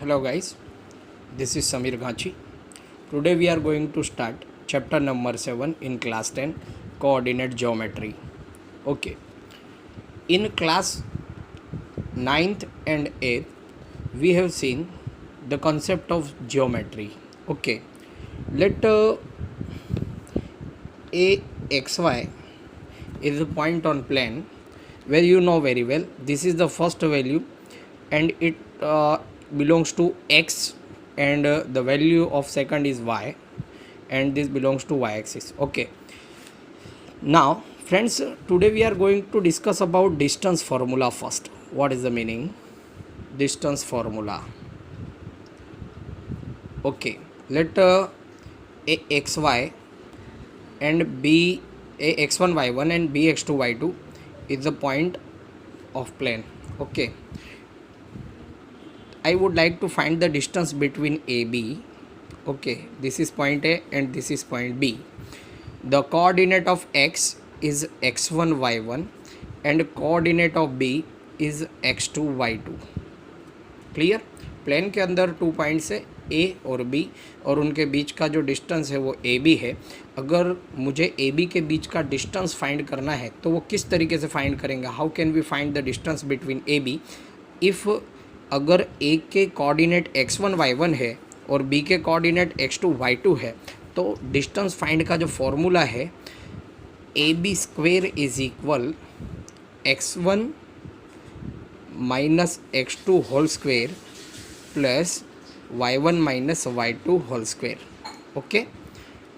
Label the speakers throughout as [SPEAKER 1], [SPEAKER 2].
[SPEAKER 1] Hello guys, this is Samir Ghachi. Today we are going to start chapter number 7 in class 10, coordinate geometry. Okay, in class ninth and 8th we have seen the concept of geometry. Okay, let AXY is a point on plane where you know very well this is the first value and it belongs to x, and the value of second is y, and this belongs to y axis. Okay, now friends, today we are going to discuss about distance formula first. What is the meaning distance formula? Okay, let AXY and B AX1 y1 and BX2 y2 is the point of plane. Okay, I would like to find the distance between AB. Okay, this is point A and this is point B. The coordinate of x is x1 y1 and coordinate of B is x2 y2. Clear? Plane के अंदर 2 points है A और B और उनके बीच का जो distance है वो AB है. अगर मुझे AB के बीच का डिस्टेंस फाइंड करना है तो वो किस तरीके से फाइंड करेंगे? How can we find the distance between AB? If अगर A के कोऑर्डिनेट x1 y1 है और B के कोऑर्डिनेट x2 y2 है तो डिस्टेंस फाइंड का जो फॉर्मूला है AB square is equal x1 minus x2 whole square plus y1 minus y2 whole square. Okay,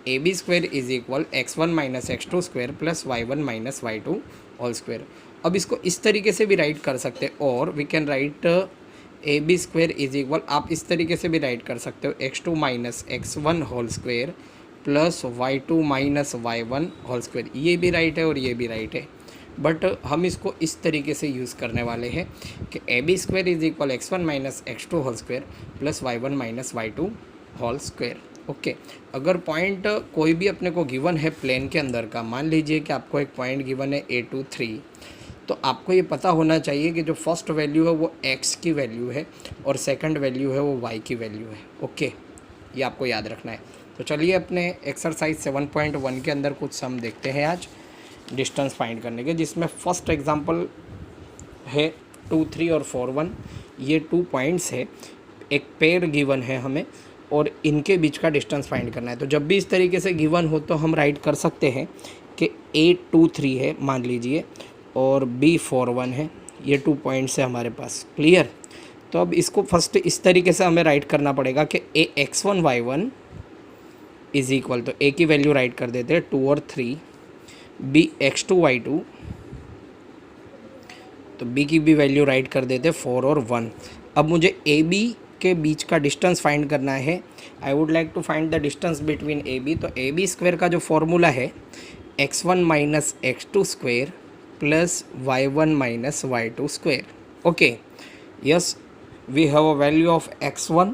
[SPEAKER 1] AB square is equal x1 minus x2 square plus y1 minus y2 whole square. अब इसको इस तरीके से भी right कर सकते हैं और we can write AB square is equal, आप इस तरीके से भी राइट कर सकते हो x2 minus x1 whole square plus y2 minus y1 whole square. ये भी राइट है और ये भी राइट है, बट हम इसको इस तरीके से यूज़ करने वाले हैं कि AB square is equal x1 minus x2 whole square plus y1 minus y2 whole square. Okay, अगर पॉइंट कोई भी अपने को गिवन है प्लेन के अंदर का, मान लीजिए कि आपको एक पॉइंट गिवन है A2 3, तो आपको ये पता होना चाहिए कि जो फर्स्ट वैल्यू है वो x की वैल्यू है और सेकंड वैल्यू है वो y की वैल्यू है. ओके, ये आपको याद रखना है. तो चलिए अपने एक्सरसाइज 7.1 के अंदर कुछ सम देखते हैं आज डिस्टेंस फाइंड करने के, जिसमें फर्स्ट एग्जांपल है 2 3 और 4 1. ये 2 पॉइंट्स है, एक पेयर गिवन है हमें और इनके बीच का डिस्टेंस फाइंड करना है. तो जब भी इस तरीके से गिवन हो तो हम राइट कर सकते हैं कि A 2 3 है मान लीजिए और B 4 1 है. ये 2 पॉइंट्स है हमारे पास. क्लियर? तो अब इसको फर्स्ट इस तरीके से हमें राइट करना पड़ेगा कि AX1 y1 इज इक्वल, तो A की वैल्यू राइट कर देते हैं 2 और 3, BX2 y2, तो B की भी वैल्यू राइट कर देते हैं 4 और 1. अब मुझे AB के बीच का डिस्टेंस फाइंड करना है. I would like to find the distance between AB. तो AB स्क्वायर का जो फॉर्मूला है x1 minus x2 square plus y1 minus y2 square. Okay, yes, we have a value of x1.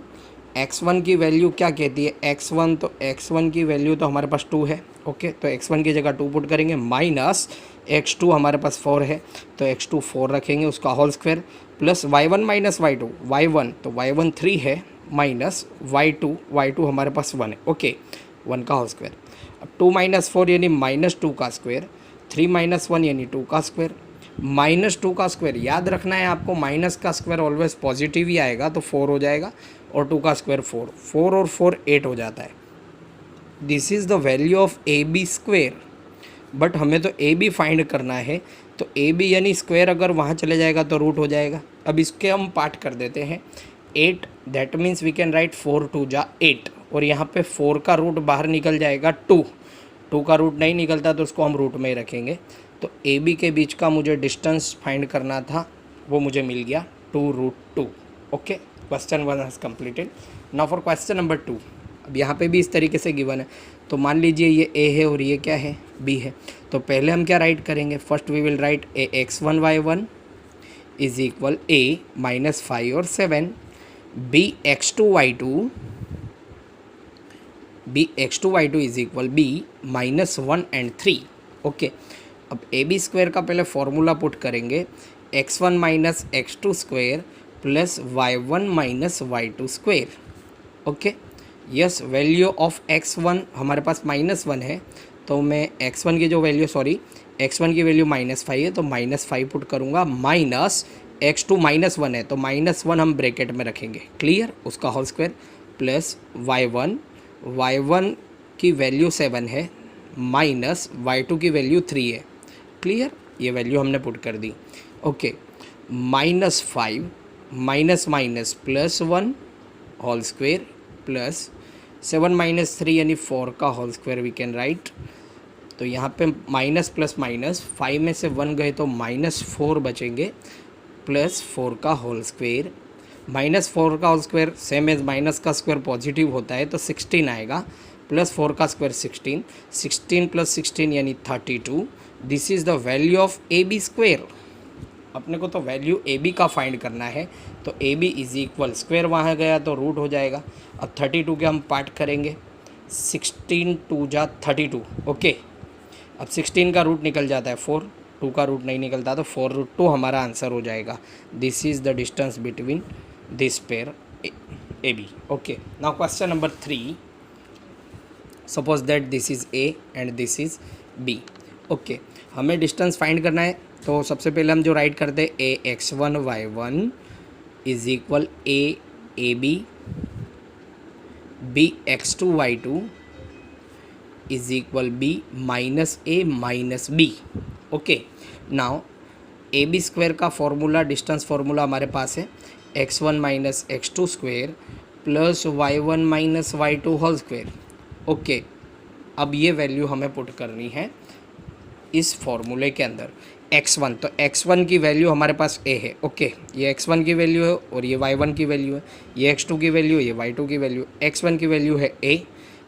[SPEAKER 1] x1 की value क्या कहती है? x1, तो x1 की वैल्यू तो हमारे पास 2 है. ओके, तो x1 की जगह 2 पुट करेंगे माइनस x2 हमारे पास 4 है तो x2 4 रखेंगे उसका whole square plus y1 minus y2, y1 तो y1 3 है माइनस y2 हमारे पास 1 है. ओके, 1 का होल स्क्वायर. अब 2 माइनस 4 यानी माइनस 2 का स्क्वायर, 3 माइनस 1 यानी 2 का स्क्वायर, माइनस 2 का स्क्वायर. याद रखना है आपको, माइनस का स्क्वायर ऑलवेज पॉजिटिव ही आएगा तो 4 हो जाएगा और 2 का स्क्वायर 4, 4 और 4 8 हो जाता है. This is the value of AB square. But हमें तो AB फाइंड करना है, तो AB यानी स्क्वायर अगर वहाँ चले जाएगा तो रूट हो जाएगा. अब इसके हम पार्ट कर देते हैं. 8, that means we can write 4 2 जा 8, और यहाँ पे 4 का रूट बाहर निकल जाएगा 2 का रूट नहीं निकलता तो उसको हम रूट में ही रखेंगे. तो AB के बीच का मुझे डिस्टेंस फाइंड करना था, वो मुझे मिल गया 2√2. Okay, question 1 has completed. Now for question number 2. अब यहाँ पे भी इस तरीके से गिवन है, तो मान लीजिए ये A है और ये क्या है? B है. तो पहले हम क्या राइट करेंगे? First we will write AX1 y1 is equal A minus 5 और 7, BX2 y2 is equal B minus 1 and 3. ओके, अब AB स्क्वायर का पहले फॉर्मूला पुट करेंगे x1 minus x2 square plus y1 minus y2 square. Okay, yes, value of x1 हमारे पास -1 है, तो मैं x1 की जो वैल्यू x1 की वैल्यू -5 है तो -5 पुट करूँगा, माइनस x2 -1 है तो -1 हम ब्रैकेट में रखेंगे, क्लियर, उसका होल स्क्वायर, प्लस y1 की वैल्यू 7 है माइनस y2 की वैल्यू 3 है, क्लियर, ये वैल्यू हमने पुट कर दी। Okay, -5 minus minus +1 whole square plus 7 minus 3 यानी 4 का whole square we can write. तो यहाँ पे माइनस प्लस माइनस 5 में से 1 गए तो -4 बचेंगे, प्लस 4 का होल स्क्वायर, -4 का whole square same as minus का स्क्वायर पॉजिटिव होता है तो 16 आएगा, प्लस 4 का स्क्वायर 16, 16 प्लस 16 यानी 32। This is the value of A B square. अपने को तो वैल्यू ए बी का फाइंड करना है, तो A B is equal, square वहाँ गया तो रूट हो जाएगा। अब 32 के हम पार्ट करेंगे, 16 2 जा 32। ओके, अब 16 का रूट निकल जाता है 4, 2 का रूट नहीं निकलता तो 4√2 हमारा आंसर हो जाएगा। This is the distance between this pair A B. Okay, now question number 3, suppose that this is A and this is B. Okay, हमें डिस्टेंस फाइंड करना है, तो सबसे पहले हम जो राइट करते हैं ax1y1 is equal A B bx2y2 is equal b minus a minus b। Okay, now A B square का फॉर्मूला, डिस्टेंस फार्मूला हमारे पास है x1 minus x2 square plus y1 minus y2 whole square. Okay, अब ये value हमें put करनी है इस फॉर्मूले के अंदर। x1, तो x1 की वैल्यू हमारे पास a है। ओके, ये x1 की वैल्यू है और ये y1 की वैल्यू है, ये x2 की वैल्यू, ये y2 की वैल्यू। x1 की वैल्यू है a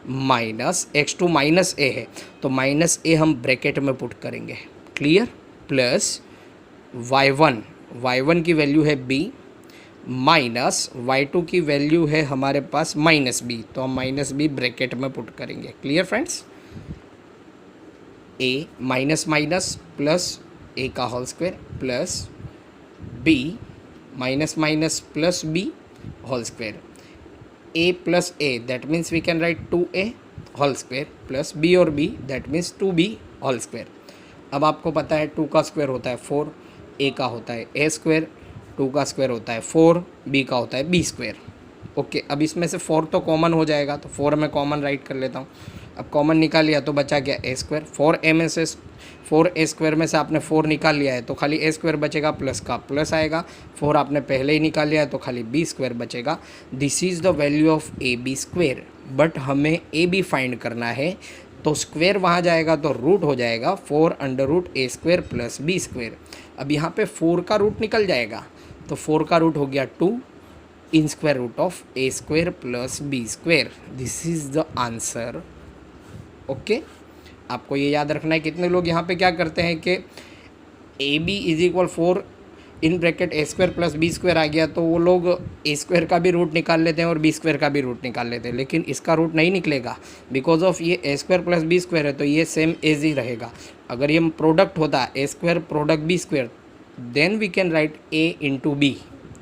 [SPEAKER 1] minus x2 minus a है तो माइनस a हम ब्रैकेट में पुट करेंगे, क्लियर, प्लस y1 की वैल्यू है b माइनस y2 की वैल्यू है हमारे पास -b, तो हम -b ब्रैकेट में पुट करेंगे, clear friends. a minus minus plus a का whole square plus b minus minus plus b whole square, a plus a that means we can write 2a whole square plus b और b that means 2b whole square. अब आपको पता है 2 का square होता है 4, a का होता है a स्क्वायर, 2 का स्क्वायर होता है 4, b का होता है b स्क्वायर। ओके, अब इसमें से 4 तो कॉमन हो जाएगा तो 4 मैं कॉमन राइट कर लेता हूँ। अब कॉमन निकाल लिया तो बचा क्या a स्क्वायर, 4a स्क्वायर में से आपने 4 निकाल लिया है तो खाली a स्क्वायर बचेगा, प्लस का प्लस आएगा, 4 आपने पहले ही निकाल लिया है तो खाली b स्क्वायर बचेगा। This is the value of A B square, but हमें ए बी फाइंड करना है तो स्क्वायर वहाँ जाएगा तो रूट हो जाएगा 4√a square plus b square. अब यहाँ पे 4 का रूट निकल जाएगा तो 4 का रूट हो गया 2 in square root of a square plus b square. This is the answer. Okay, आपको ये याद रखना है। कितने लोग यहाँ पे क्या करते हैं कि A B is equal 4 in bracket a square plus b square आ गया तो वो लोग a स्क्वायर का भी रूट निकाल लेते हैं और b स्क्वायर का भी रूट निकाल लेते हैं, लेकिन इसका रूट नहीं निकलेगा बिकॉज ऑफ ये a square plus b square है तो ये सेम एज ही रहेगा। अगर ये प्रोडक्ट होता a square product b square then we can write a into B,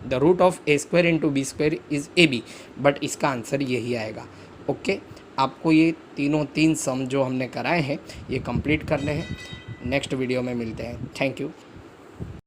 [SPEAKER 1] the root of a square into b square is A B, but इसका answer यही आएगा। ओके, आपको ये तीन सम जो हमने कराए हैं ये कंप्लीट करने हैं। नेक्स्ट वीडियो में मिलते हैं। Thank you.